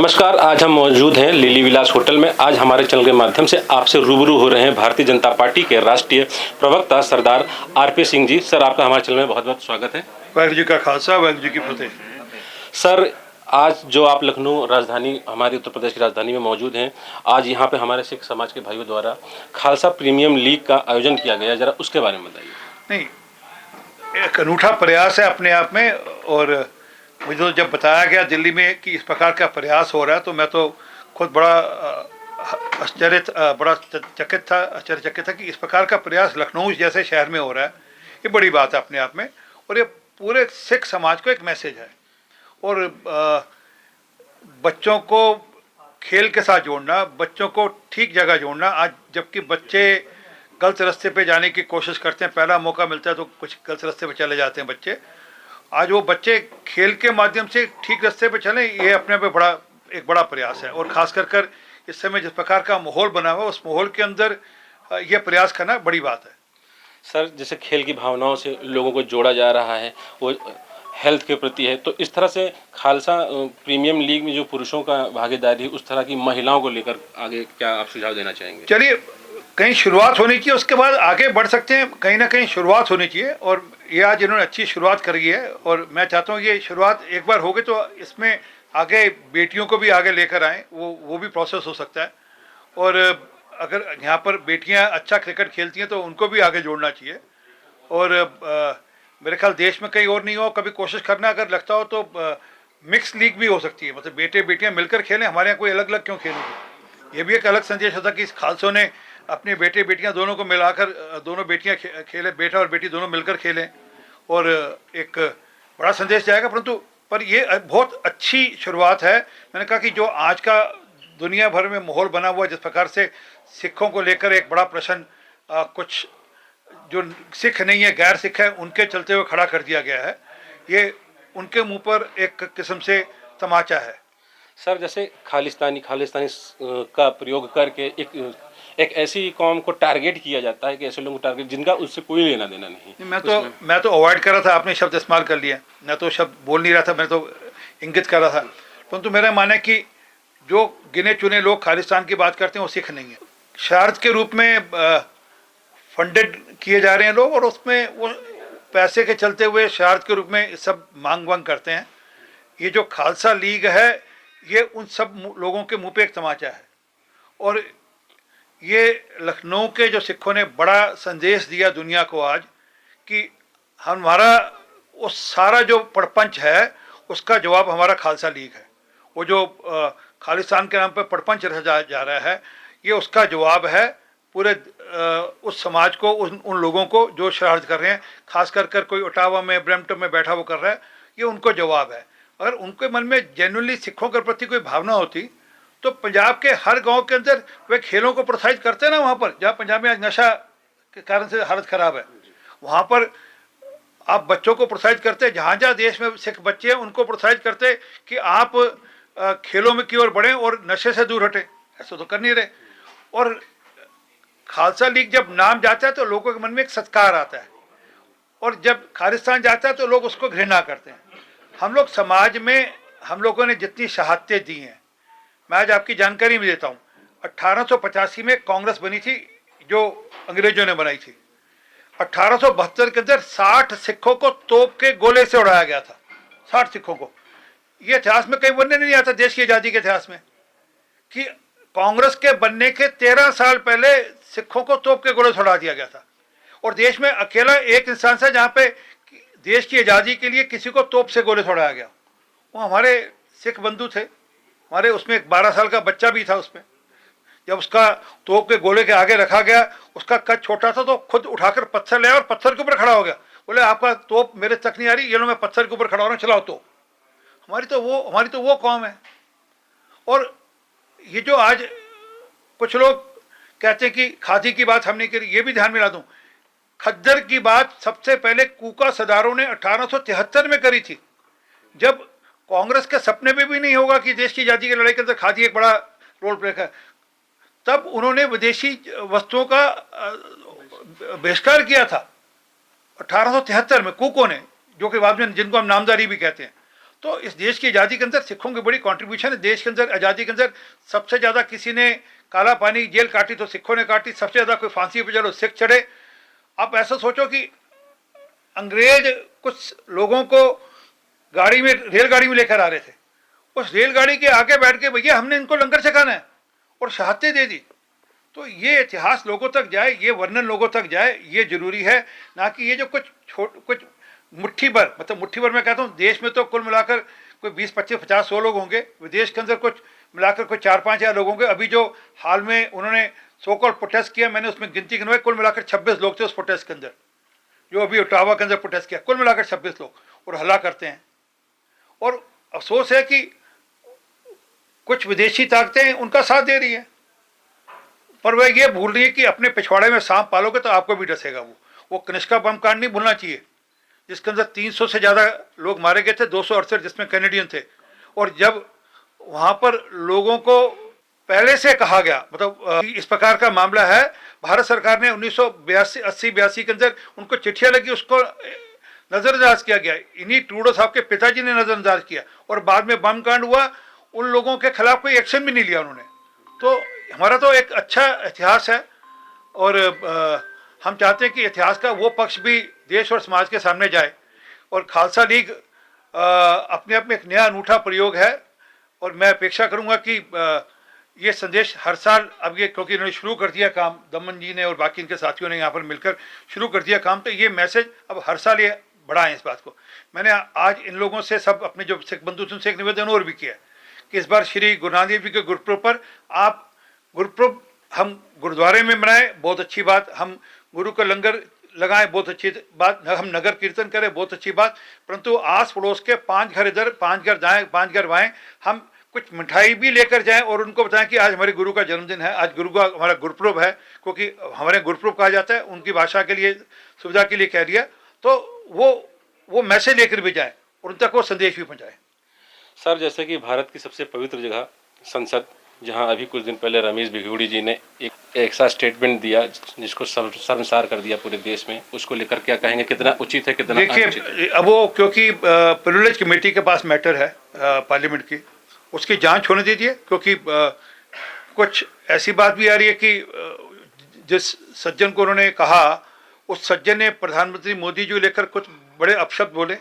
नमस्कार। आज हम मौजूद हैं लिली विलास होटल में। आज हमारे चैनल के माध्यम से आपसे रूबरू हो रहे हैं भारतीय जनता पार्टी के राष्ट्रीय प्रवक्ता सरदार आरपी सिंह जी। सर, आपका हमारे चैनल में बहुत बहुत स्वागत है। वाहिगुरू जी का खालसा, वाहिगुरू जी की फतेह। सर, आज जो आप लखनऊ राजधानी, हमारी उत्तर प्रदेश की राजधानी में मौजूद हैं, आज यहाँ पे हमारे सिख समाज के भाइयों द्वारा खालसा प्रीमियम लीग का आयोजन किया गया, जरा उसके बारे में बताइए। नहीं, एक अनूठा प्रयास है अपने आप में। और मुझे तो जब बताया गया दिल्ली में कि इस प्रकार का प्रयास हो रहा है तो मैं तो खुद बड़ा आश्चर्यचकित था कि इस प्रकार का प्रयास लखनऊ जैसे शहर में हो रहा है। ये बड़ी बात है अपने आप में, और ये पूरे सिख समाज को एक मैसेज है। और बच्चों को खेल के साथ जोड़ना, बच्चों को ठीक जगह जोड़ना। आज जबकि बच्चे गलत रास्ते पे जाने की कोशिश करते हैं, पहला मौका मिलता है तो कुछ गलत रास्ते पे चले जाते हैं बच्चे। आज वो बच्चे खेल के माध्यम से ठीक रास्ते पे चलें, ये अपने पे एक बड़ा प्रयास है। और ख़ास कर इस समय जिस प्रकार का माहौल बना हुआ, उस माहौल के अंदर ये प्रयास करना बड़ी बात है। सर, जैसे खेल की भावनाओं से लोगों को जोड़ा जा रहा है, वो हेल्थ के प्रति है, तो इस तरह से खालसा प्रीमियम लीग में जो पुरुषों का भागीदारी, उस तरह की महिलाओं को लेकर आगे क्या आप सुझाव देना चाहेंगे? चलिए, कहीं शुरुआत होनी चाहिए, उसके बाद आगे बढ़ सकते हैं। कहीं ना कहीं शुरुआत होनी चाहिए, और ये आज इन्होंने अच्छी शुरुआत करी है। और मैं चाहता हूँ ये शुरुआत एक बार हो गई तो इसमें आगे बेटियों को भी आगे लेकर आएँ, वो भी प्रोसेस हो सकता है। और अगर यहाँ पर बेटियाँ अच्छा क्रिकेट खेलती हैं तो उनको भी आगे जोड़ना चाहिए। और मेरे ख्याल देश में कहीं और नहीं हो, कभी कोशिश करना अगर लगता हो तो मिक्स लीग भी हो सकती है, मतलब बेटे बेटियाँ मिलकर खेलें। हमारे यहाँ कोई अलग अलग क्यों खेलेंगे? ये भी एक अलग संदेश होता कि इस खालसों ने अपने बेटे बेटियां दोनों को मिलाकर, दोनों बेटियां खेले, बेटा और बेटी दोनों मिलकर खेलें, और एक बड़ा संदेश जाएगा। पर ये बहुत अच्छी शुरुआत है। मैंने कहा कि जो आज का दुनिया भर में माहौल बना हुआ, जिस प्रकार से सिखों को लेकर एक बड़ा प्रश्न कुछ जो सिख नहीं है, गैर सिख है, उनके चलते हुए खड़ा कर दिया गया है, ये उनके मुंह पर एक किस्म से तमाचा है। सर, जैसे खालिस्तानी का प्रयोग करके एक ऐसी कौम को टारगेट किया जाता है कि ऐसे लोगों को टारगेट जिनका उससे कोई लेना देना नहीं। मैं तो अवॉइड कर रहा था, आपने शब्द इस्तेमाल कर लिया। मैं तो शब्द बोल नहीं रहा था, मैं तो इंगित कर रहा था। परंतु मेरा मानना है कि जो गिने चुने लोग खालिस्तान की बात करते हैं वो सिख नहीं है। शरारत के रूप में फंडेड किए जा रहे हैं लोग, और उसमें वो पैसे के चलते हुए शरारत के रूप में सब मांग वांग करते हैं। ये जो खालसा लीग है, ये उन सब लोगों के मुंह पे एक तमाचा है। और ये लखनऊ के जो सिखों ने बड़ा संदेश दिया दुनिया को आज कि हमारा वो सारा जो पड़पंच है उसका जवाब हमारा खालसा लीग है। वो जो खालिस्तान के नाम पर पड़पंच रहा जा रहा है, ये उसका जवाब है पूरे उस समाज को, उन लोगों को जो शरारत कर रहे हैं। खास कर कोई ओटावा में, ब्रैम्पटन में बैठा वो कर रहा है, ये उनको जवाब है। अगर उनके मन में जेन्युइनली सिखों के प्रति कोई भावना होती तो पंजाब के हर गांव के अंदर वे खेलों को प्रोत्साहित करते हैं ना। वहाँ पर जहाँ पंजाब में आज नशा के कारण से हालत ख़राब है, वहाँ पर आप बच्चों को प्रोत्साहित करते, जहाँ जहाँ देश में सिख बच्चे हैं उनको प्रोत्साहित करते कि आप खेलों में की ओर बढ़ें और नशे से दूर हटें। ऐसा तो कर नहीं रहे। और खालसा लीग जब नाम जाता है तो लोगों के मन में एक सत्कार आता है, और जब खालिस्तान जाता है तो लोग उसको घृणा करते हैं। हम लोग समाज में, हम लोगों ने जितनी शहादतें दी हैं, मैं आज आपकी जानकारी में देता हूँ। 1885 में कांग्रेस बनी थी, जो अंग्रेजों ने बनाई थी। 1872 के अंदर 60 सिखों को तोप के गोले से उड़ाया गया था। 60 सिखों को। ये इतिहास में कहीं बनने नहीं आता, देश की आज़ादी के इतिहास में, कि कांग्रेस के बनने के 13 साल पहले सिखों को तोप के गोले से उड़ा दिया गया था। और देश में अकेला एक इंसान था जहाँ पे देश की आज़ादी के लिए किसी को तोप से गोले से उड़ाया गया। वो हमारे सिख बंधु थे। हमारे उसमें एक 12 साल का बच्चा भी था उसमें। जब उसका तोप के गोले के आगे रखा गया, उसका कद छोटा था तो खुद उठाकर पत्थर ले और पत्थर के ऊपर खड़ा हो गया। बोले आपका तोप मेरे तक नहीं आ रही, ये लो मैं पत्थर के ऊपर खड़ा हो रहा हूँ, चलाओ। तो हमारी तो वो कौम है। और ये जो आज कुछ लोग कहते हैं कि खादी की बात हमने करी, ये भी ध्यान में ला दूँ, खद्दर की बात सबसे पहले कूका सदारों ने 1873 में करी थी, जब कांग्रेस के सपने में भी नहीं होगा कि देश की आज़ादी की लड़ाई के अंदर खादी एक बड़ा रोल प्ले है। तब उन्होंने विदेशी वस्तुओं का बहिष्कार किया था 1873 में कूकों ने, जो कि बाद में जिनको हम नामदारी भी कहते हैं। तो इस देश की आज़ादी के अंदर सिखों की बड़ी कंट्रीब्यूशन है। देश के अंदर आज़ादी के अंदर सबसे ज़्यादा किसी ने काला पानी जेल काटी तो सिखों ने काटी, सबसे ज़्यादा कोई फांसी पर चलो सिख चढ़े। आप ऐसा सोचो कि अंग्रेज कुछ लोगों को गाड़ी में, रेलगाड़ी में लेकर आ रहे थे, उस रेलगाड़ी के आगे बैठ के भैया हमने इनको लंगर से खाना है और शहादतें दे दी। तो ये इतिहास लोगों तक जाए, ये वर्णन लोगों तक जाए, ये जरूरी है। ना कि ये जो कुछ मुट्ठी भर, मतलब मुट्ठी भर मैं कहता हूँ, देश में तो कुल मिलाकर कोई 20, 25, 50, 100 लोग होंगे, विदेश के अंदर कुछ मिलाकर कोई 4-5 हज़ार लोग होंगे। अभी जो हाल में उन्होंने सो कॉल्ड प्रोटेस्ट किया, मैंने उसमें गिनती गिनवाई, कुल मिलाकर 26 लोग थे उस प्रोटेस्ट के अंदर, जो अभी ओटावा के अंदर प्रोटेस्ट किया, कुल मिलाकर 26 लोग, और हल्ला करते हैं। और अफसोस है कि कुछ विदेशी ताकतें उनका साथ दे रही है, पर वह ये भूल रही है कि अपने पिछवाड़े में सांप पालोगे तो आपको भी डसेगा। वो कनिष्का बम कांड नहीं भूलना चाहिए, जिसके अंदर 300 से ज़्यादा लोग मारे गए थे, 268 जिसमें कैनेडियन थे। और जब वहाँ पर लोगों को पहले से कहा गया, मतलब इस प्रकार का मामला है, भारत सरकार ने 1982 के अंदर उनको चिट्ठियाँ लगी, उसको नज़रअंदाज किया गया। इन्हीं ट्रूडो साहब के पिताजी ने नज़रअंदाज किया, और बाद में बम कांड हुआ, उन लोगों के खिलाफ कोई एक्शन भी नहीं लिया उन्होंने। तो हमारा तो एक अच्छा इतिहास है, और हम चाहते हैं कि इतिहास का वो पक्ष भी देश और समाज के सामने जाए। और खालसा लीग अपने आप में एक नया अनूठा प्रयोग है, और मैं अपेक्षा करूंगा कि ये संदेश हर साल, अब ये क्योंकि इन्होंने शुरू कर दिया काम, दमन जी ने और बाकी इनके साथियों ने यहाँ पर मिलकर शुरू कर दिया काम, तो ये मैसेज अब हर साल ये बढ़ाएं इस बात को। मैंने आज इन लोगों से, सब अपने जो सिख बंधु से एक निवेदन और भी किया कि इस बार श्री गुरु नानक देव जी के गुरुपुरब पर आप, गुरुपुरब हम गुरुद्वारे में मनाएं, बहुत अच्छी बात, हम गुरु का लंगर लगाएं, बहुत अच्छी बात, हम नगर कीर्तन करें, बहुत अच्छी बात, परंतु आस पड़ोस के 5 घर इधर, 5 घर दाएं, 5 घर बाएं, हम कुछ मिठाई भी लेकर जाएं और उनको बताएं कि आज हमारे गुरु का जन्मदिन है, आज गुरु का हमारा गुरुपुरब है, क्योंकि हमारे गुरुपुरब कहा जाता है, उनकी भाषा के लिए, सुविधा के लिए कह दिया। तो वो मैसेज लेकर भी जाएं और उन तक वो संदेश भी पहुँचाएं। सर, जैसे कि भारत की सबसे पवित्र जगह संसद, जहां अभी कुछ दिन पहले रमेश भिगुड़ी जी ने एक ऐसा स्टेटमेंट दिया जिसको शर्मसार कर दिया पूरे देश में, उसको लेकर क्या कहेंगे, कितना उचित है, कितना अनुचित है? देखिए, अब वो क्योंकि प्रिविलेज कमेटी के पास मैटर है पार्लियामेंट की, उसकी जांच होने दीजिए, क्योंकि कुछ ऐसी बात भी आ रही है कि जिस सज्जन को उन्होंने कहा, उस सज्जन ने प्रधानमंत्री मोदी जी को लेकर कुछ बड़े अपशब्द बोले।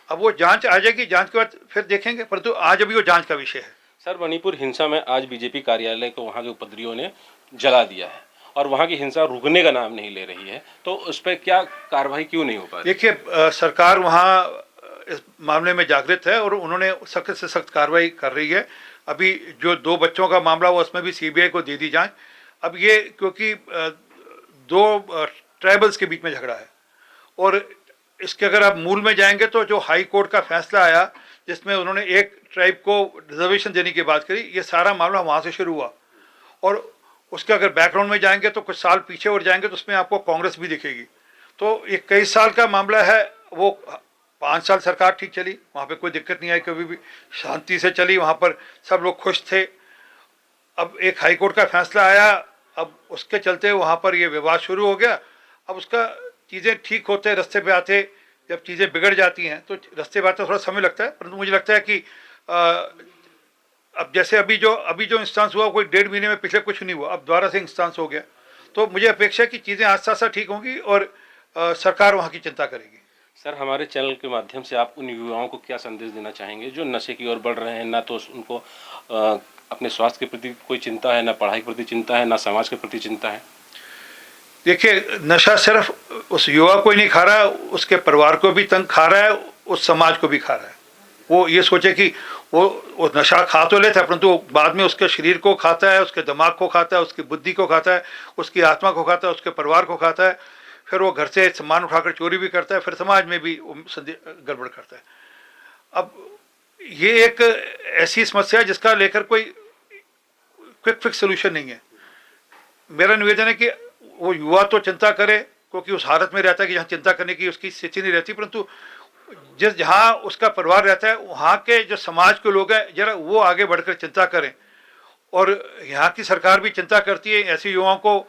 अब वो जांच आ जाएगी, जांच के बाद फिर देखेंगे, परंतु आज अभी वो जांच का विषय है। सर, मणिपुर हिंसा में आज बीजेपी कार्यालय को वहां के उपद्रवियों ने जला दिया है, और वहां की हिंसा रुकने का नाम नहीं ले रही है, तो उस पर क्या कार्रवाई क्यों नहीं हो पा रही? देखिए, सरकार वहाँ इस मामले में जागृत है और उन्होंने सख्त से सख्त कार्रवाई कर रही है। अभी जो 2 बच्चों का मामला हुआ, उसमें भी सीबीआई को दे दी जांच। अब ये क्योंकि 2 ट्राइबल्स के बीच में झगड़ा है, और इसके अगर आप मूल में जाएंगे तो जो हाई कोर्ट का फैसला आया, जिसमें उन्होंने एक ट्राइब को रिजर्वेशन देने की बात करी, ये सारा मामला वहाँ से शुरू हुआ। और उसके अगर बैकग्राउंड में जाएंगे तो कुछ साल पीछे और जाएंगे तो उसमें आपको कांग्रेस भी दिखेगी। तो ये कई साल का मामला है। वो 5 साल सरकार ठीक चली, वहाँ पे कोई दिक्कत नहीं आई, कभी भी शांति से चली, वहाँ पर सब लोग खुश थे। अब एक हाई कोर्ट का फैसला आया, अब उसके चलते वहाँ पर ये विवाद शुरू हो गया। अब उसका चीज़ें ठीक होते, रास्ते पे आते, जब चीज़ें बिगड़ जाती हैं तो रास्ते पे आते थोड़ा समय लगता है, परंतु मुझे लगता है कि अब जैसे अभी जो इंस्टांस हुआ, कोई 1.5 महीने में पिछले कुछ नहीं हुआ, अब दोबारा से इंस्टांस हो गया, तो मुझे अपेक्षा है कि चीज़ें आस्ता आस्ता ठीक होंगी और सरकार वहाँ की चिंता करेगी। सर, हमारे चैनल के माध्यम से आप उन युवाओं को क्या संदेश देना चाहेंगे जो नशे की ओर बढ़ रहे हैं? ना तो उनको अपने स्वास्थ्य के प्रति कोई चिंता है, ना पढ़ाई के प्रति चिंता है, ना समाज के प्रति चिंता है। देखिए, नशा सिर्फ उस युवा को ही नहीं खा रहा है, उसके परिवार को भी तंग खा रहा है, उस समाज को भी खा रहा है। वो ये सोचे कि वो नशा खा तो लेता है, परंतु बाद में उसके शरीर को खाता है, उसके दिमाग को खाता है, उसकी बुद्धि को खाता है, उसकी आत्मा को खाता है, उसके परिवार को खाता है। फिर वो घर से सामान उठाकर चोरी भी करता है, फिर समाज में भी गड़बड़ करता है। अब ये एक ऐसी समस्या है जिसका लेकर कोई क्विक फिक्स सोल्यूशन नहीं है। मेरा निवेदन है कि वो युवा तो चिंता करे, क्योंकि उस हालत में रहता है कि जहाँ चिंता करने की उसकी स्थिति नहीं रहती, परंतु जहाँ उसका परिवार रहता है, वहाँ के जो समाज के लोग हैं, जरा वो आगे बढ़कर चिंता करें। और यहाँ की सरकार भी चिंता करती है, ऐसे युवाओं को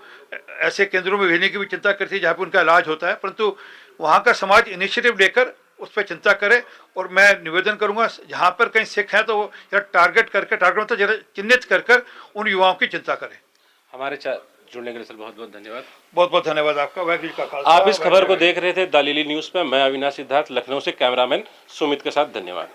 ऐसे केंद्रों में भेजने की भी चिंता करती है जहाँ पर उनका इलाज होता है, परंतु वहाँ का समाज इनिशिएटिव लेकर उस पर चिंता करे। और मैं निवेदन करूंगा जहाँ पर कहीं सिख हैं तो वो जरा टारगेट मतलब जरा चिन्हित कर कर उन युवाओं की चिंता करें। हमारे साथ जुड़ने के लिए सर बहुत बहुत धन्यवाद। बहुत बहुत धन्यवाद आपका। वाहिगुरू जी का खालसा। आप इस खबर को देख रहे थे द डेली न्यूज़ पे। मैं अविनाश सिद्धार्थ, लखनऊ से। कैमरामैन सुमित के साथ धन्यवाद।